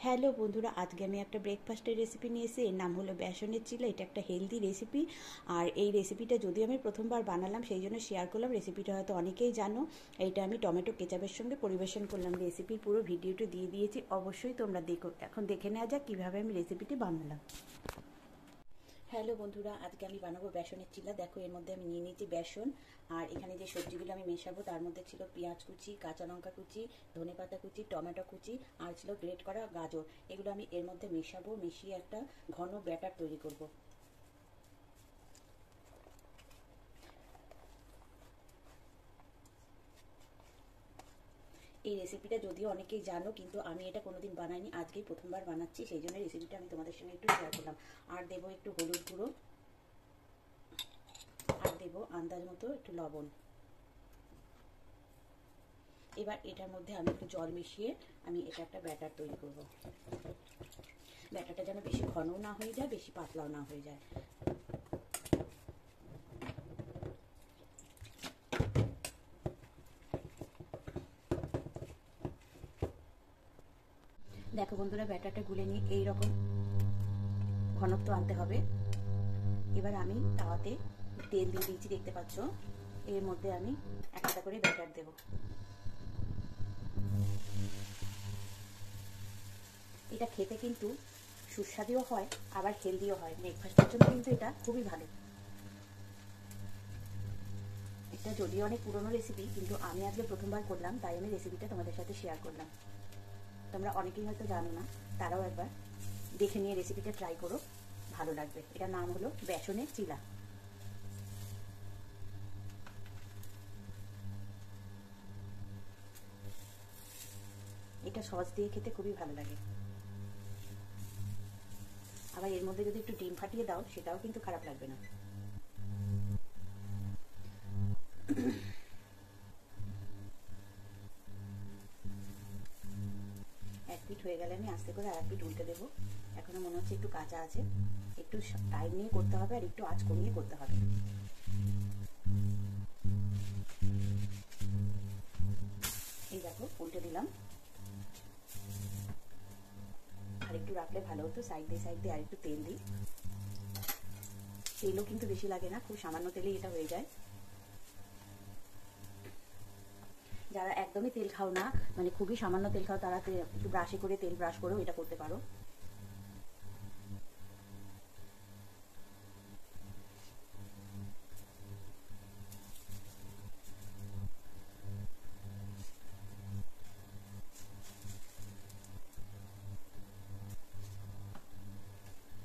Hello বন্ধুরা, আজকে আমি একটা ব্রেকফাস্টের রেসিপি নিয়ে এসেছি। এর নাম হলো বেসনের চিলা। এটা একটা হেলদি রেসিপি। আর এই রেসিপিটা যদিও আমি প্রথমবার বানালাম, সেই জন্য শেয়ার করলাম। রেসিপিটা হয়তো অনেকেই জানো। এইটা আমি টমেটো কেচাপের সঙ্গে পরিবেশন করলাম। রেসিপির পুরো ভিডিওটি দিয়ে দিয়েছি, অবশ্যই তোমরা দেখো। এখন দেখে নেওয়া যাক কীভাবে আমি রেসিপিটি বানালাম। হ্যালো বন্ধুরা, আজকে আমি বানাবো বেসনের চিলা। দেখো, এর মধ্যে আমি নিয়ে নিয়েছি বেসন। আর এখানে যে সবজিগুলো আমি মেশাবো তার মধ্যে ছিল পেঁয়াজ কুচি, কাঁচা লঙ্কা কুচি, ধনেপাতা কুচি, টমেটো কুচি, আর ছিল গ্রেট করা গাজর। এগুলো আমি এর মধ্যে মেশাবো, মিশিয়ে একটা ঘন ব্যাটার তৈরি করব। এই রেসিপিটা যদিও অনেকেই জানো, কিন্তু আমি এটা কোনোদিন বানাইনি, আজকেই প্রথমবার বানাচ্ছি, সেই জন্য রেসিপিটা আমি তোমাদের সঙ্গে একটু শেয়ার করলাম। আর দেবো একটু হলুদ গুঁড়ো, আর দেবো আন্দাজ মতো একটু লবণ। এবার এটার মধ্যে আমি একটু জল মিশিয়ে আমি এটা একটা ব্যাটার তৈরি করব। ব্যাটারটা যেন বেশি ঘনও না হয়ে যায়, বেশি পাতলাও না হয়ে যায়। দেখো বন্ধুরা, ব্যাটারটা গুলে নিয়ে এইরকম ঘনত্ব আনতে হবে। এবার আমি তাওয়াতে তেল দিয়ে দিয়েছি, দেখতে পাচ্ছ। এর মধ্যে আমি একটা করে ব্যাটার দেব। এটা খেতে কিন্তু সুস্বাদুও হয়, আবার হেলদিও হয়। ব্রেকফাস্টের জন্য কিন্তু এটা খুবই ভালো। এটা যদিও অনেক পুরনো রেসিপি, কিন্তু আমি আজকে প্রথমবার করলাম, তাই আমি রেসিপিটা তোমাদের সাথে শেয়ার করলাম। তোমরা অনেকেই হয়তো জানো না, তারাও একবার দেখে নিয়ে রেসিপিটা ট্রাই করো, ভালো লাগবে। এটার নাম হলো বেসনের চিলা। এটা সস দিয়ে খেতে খুবই ভালো লাগে। আবার এর মধ্যে যদি একটু ডিম ফাটিয়ে দাও, সেটাও কিন্তু খারাপ লাগবে না। এক পিঠ হয়ে গেলে আমি আস্তে করে আর এক পিঠ উল্টে দেবো। এখনো মনে হচ্ছে একটু কাঁচা আছে, একটু টাইম নিয়ে করতে হবে, আর একটু আঁচ কমিয়ে করতে হবে। এই দেখো, উল্টে দিলাম। আর একটু রাখলে ভালো হতো, সাইড দিয়ে আর একটু তেল দিই। তেলও কিন্তু বেশি লাগে না, খুব সামান্য তেলেই এটা হয়ে যায়। যারা একদমই তেল খাও না, মানে খুবই সামান্য তেল খাও, তারা একটু ব্রাশে করে তেল ব্রাশ করেও এটা করতে পারো।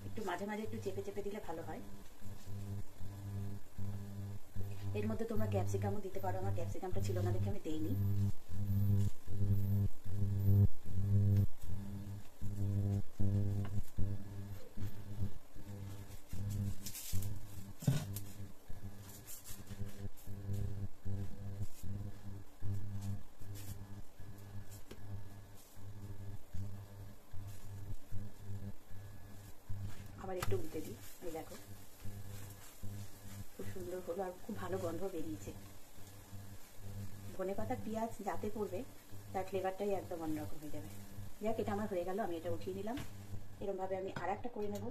একটু মাঝে মাঝে একটু চেপে চেপে দিলে ভালো হয়। এর মধ্যে তোমরা ক্যাপসিকামও দিতে পারো, আমার ক্যাপসিকামটা ছিল না দেখে আমি দেইনি। আবার একটু উল্টে দিই। এই দেখো, খুব সুন্দর হলো, আর খুব ভালো গন্ধ বেরিয়েছে। ধনেপাতা পেঁয়াজ যাতে পড়বে, তার ফ্লেভারটাই একদম অন্যরকম হয়ে যাবে। যাক, এটা আমার হয়ে গেল, আমি এটা উঠিয়ে নিলাম। এরকমভাবে আমি আর একটা করে নেব।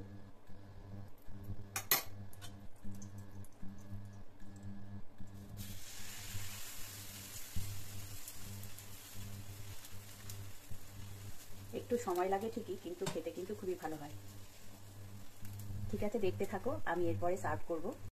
একটু সময় লাগে ঠিকই, কিন্তু খেতে কিন্তু খুবই ভালো হয়। ঠিক আছে, দেখতে থাকো, আমি এরপরে সার্ভ করব।